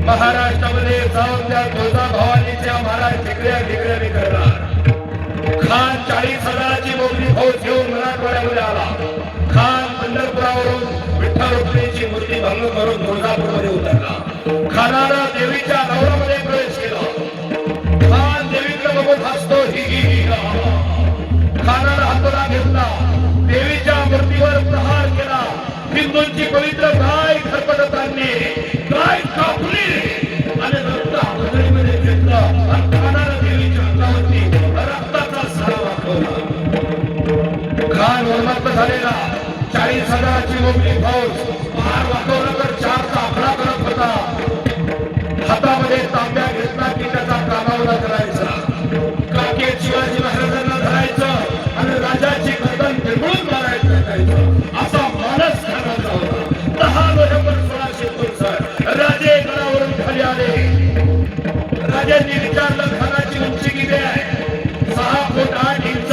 महाराष्ट्रामध्ये जाऊन त्या तुळजाभवानीच्या महाराज ठिकऱ्या ठिकऱ्या करणार. खान 40,000ची मोठी फौज घेऊन मराठवाड्यामध्ये आला. खान पंढरपुरावरून विठ्ठल रुक्मिणीची मूर्ती भंग करून तुळजापूरमध्ये उतरला. खानाला देवीच्या नवरामध्ये प्रवेश केला. खान देवीकडे बघून हसतो ही खानाला हातोडा घेतला. देवीच्या मूर्तीवर प्रहार केला. हिंदूंची पवित्र गाय खरपटत आणली. गाय कापली आणि रक्त आघाडीमध्ये घेतलं आणि खानाला देवीच्या अंगावरती रक्ताचा सडा वाकवला. खान उन्मत्त झालेला 40,000ची मोठी फौज पार वाकवलं तर 4चा आकडा करत होता. हातामध्ये तांब्या घेतला की त्याचा कानावला करायचा. काके शिवाजी महाराजांना धरायचं आणि राजाची गर्दन निर्मूळ मारायचं असा मानस खानाचा होता. 10 नोव्हेंबर 1659 राजे गडावरून खाली आले. राजांनी विचारलं खानाची उंची किती आहे? 6 फूट 8 इंच.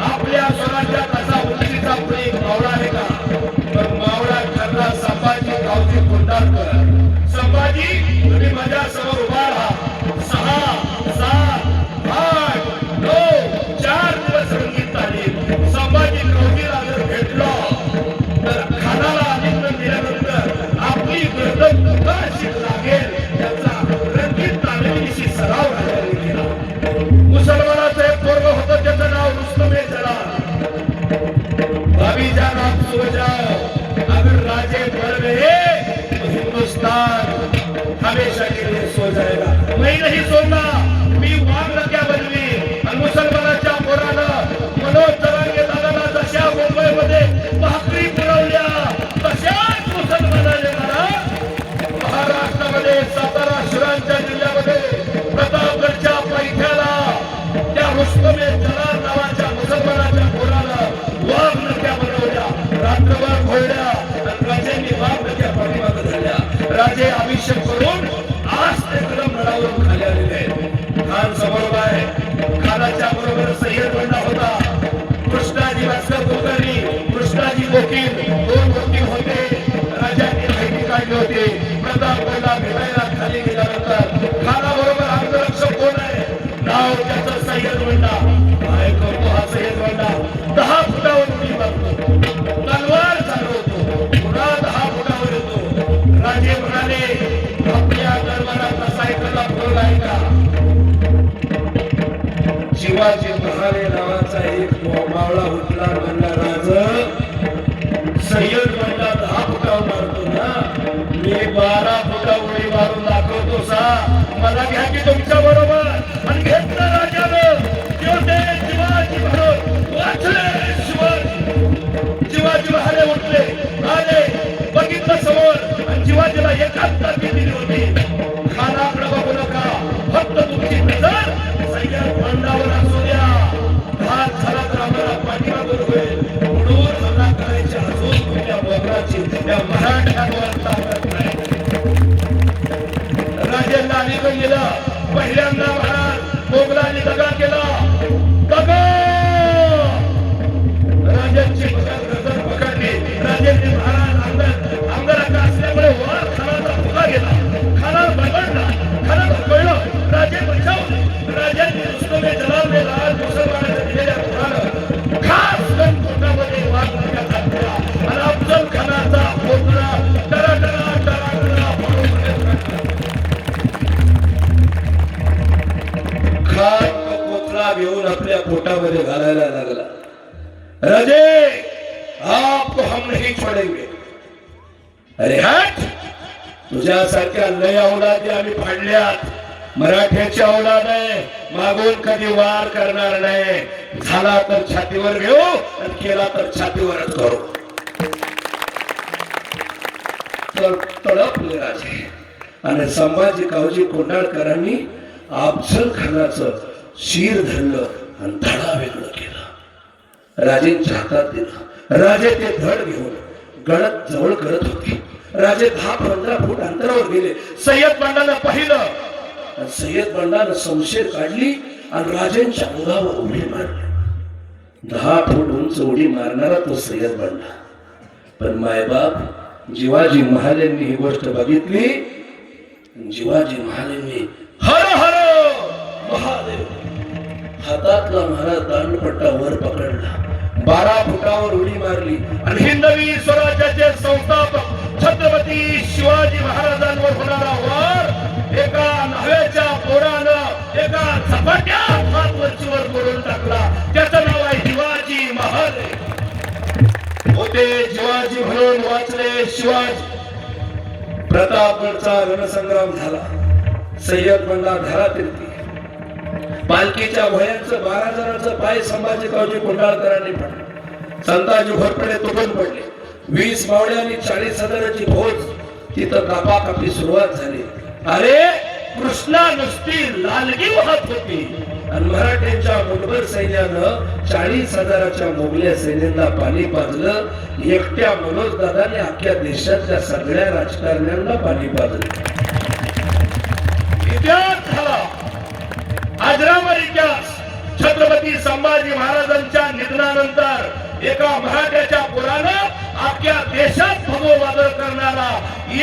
आपल्या स्वराज्यात असा उंचीचा कोणी मावळा आहे का? पण मावळा ठरला संभाजी गावचे कोंढाळकर. संभाजी तुम्ही माझ्या समोर उभा राहा. 6, 7, 8, 9, 4 दिवस रंगीत तालीम. संभाजी गावजीला जर भेटलो तर खानाला आलिंगन दिल्यानंतर आपली गर्दन कशी लागेल त्याचा रंगीत तालीमीशी सराव झालेला केला. मुसलमानाचं एक पोरग होतं त्याचं नाव रुस्तमे जलाल. भाभी जान आप सो जाओ, अगर राजे मर गए तो हिंदुस्तान हमेशा के लिए सो जाएगा. मैं नहीं सोना. मी वाघ क्या बनवी. आणि मुसलमानाच्या पोरानं मनोज जरांगे दादाला जशा मुंबईमध्ये भाकरी पुरवल्या तशाच मुसलमानाने मला महाराष्ट्रामध्ये सातारा शिरांच्या जिल्ह्यामध्ये प्रतापगडच्या पैठ्याला त्या रुस्तमे जलाल नावाच्या मुसलमानाच्या पोरानं वाघ नक्या बनवल्या. रात्रभर घोळल्या आणि राजांनी वाघ नक्या पाठीमागे झाल्या. राजे अभिषेक करून आज ते कलम लढावून खाली आलेले आहेत. खान समोर आहे. खानाच्या बरोबर सय्यद बंडा होता. कृष्णाजी भास्कर कुलकर्णी, कृष्णाजी वकील 2 वकील होते. राजांनी माहिती काढली होती. प्रतापगडला भेटायला खाली गेल्यानंतर खानाबरोबर अंगरक्षक कोण आहे? नाव त्याचं सय्यद बंडा. काय करतो हा सय्यद बंडा? 10 फुटावर उडी मारतो. तलवार चालवतो. पुन्हा 10 फुटावर येतो. राजे म्हणाले आपल्या दरबारात असा एखादा पोरगा आहे का? शिवाजी महाराज नावाचा एक मावळा उठला म्हणला राज सय्यद बंडा 10 फुटावर मारतो ना. मी 12 फुटा उडी मारून दाखवतो सा. मला घ्या की तुमच्या बरोबर. आणि घेतलं राजानं. ते शिवाजी महाराज वाचले. शिवाजी महाराज उठले आले बघितलं समोर आणि शिवाजीला एकांतात दिली होती. खानाकडे बघू नका. फक्त तुमची नजर सय्यद बंडावर असू द्या. घात झाला तर आम्हाला पाठीमागून होईल. म्हणून हल्ला करायची अजून तुमच्या बोगराची त्या मराठ्यांवर ताकद नाही. राजांना अलीकडे गेलं. पहिल्यांदा महाराज मोगलांनी दगा केला. दगा राजांची गरज पकडली. राजेंनी महाराज अंगारा असल्यामुळे वर खानाचा फुगा गेला. खानाला बघडला. खानाला कळलं. राजे बचावले. राजांनी रुस्तमे जलालने लाल मुसलमानाच्या दिलेल्या पुरानं खास गणकोटामध्ये वाघ नक्या टाकल्या आणि अफजल खानाचा पोतरा टराटरा टराटरा खान तो पोतरा घेऊन आपल्या पोटामध्ये घालायला लागला. राजे आपको हम नहीं छोडेंगे. अरे हट. तुझ्यासारख्या लय औलादी आम्ही फाडल्यात. मराठ्याची औलाद आहे. मागून कधी वार करणार नाही. झाला तर छातीवर घेऊ आणि केला तर छातीवरच करू. तडपले राजे. आणि संभाजी गावजी कोंढाळकरांनी अफजल खानाचं शिर धरलं आणि धडा वेगळं केलं. राजेंच्या हातात दिलं. राजे ते धड घेऊन गळत जवळ करत होते. राजे 10-15 फूट अंतरावर गेले. सय्यद बंडानं पाहिलं. सय्यद बंडानं शमशेर काढली आणि राजेंच्या अंगावर उडी मारली. 10 फूट उंच उडी मारणारा तो सय्यद बंडा. पण मायबाप जिवाजी महाराजांनी ही गोष्ट बघितली शिवाजी महाराजांनी हर हर महादेव हातातला महाराज दांडपट्टा वर पकडला, 12 फुटावर उडी मारली आणि हिंदवी स्वराज्याचे संस्थापक छत्रपती शिवाजी महाराजांवर होणारा वार एका न्हाव्याच्या पोरानं एका झपाट्यात हात वरचीवर करून टाकला. त्याचं नाव आहे शिवाजी महाराज. होते शिवाजी म्हणून वाचले शिवाजी. प्रतापगडचा रणसंग्राम झाला. सय्यद बंडा धारा फिरती. पालखीच्या भयांचं 12 जणांचं पाय संभाजी कावजी कोंडाळकरांनी पडले. संताजी घोरपडे तुटून पडले. 20 मावळ्यांनी 40,000ची फौज तिथं कापाकापी सुरुवात झाली. अरे कृष्णा नुसती लालगी वाहत होती आणि मराठ्यांच्या मुठभर सैन्यानं 40,000च्या मोगल्या सैन्याला पाणी पाजलं. एकट्या मनोज दादाने अख्ख्या देशातल्या सगळ्या राजकारण्यांना पाणी पाजलं. इतिहास झाला अजरामर इतिहास. छत्रपती संभाजी महाराजांच्या निधनानंतर एका मराठ्याच्या पुरानं अख्ख्या देशात भगववादळ करणारा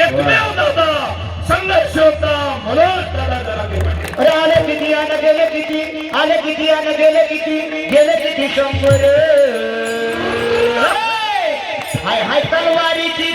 एकमेव दादा संघर्ष होता मनोज दादा जरांगे पाटील. अरे आले किती आले गेले किती, आले किती आले गेले किती, गेले किती 100. हाय हाय तलवारीची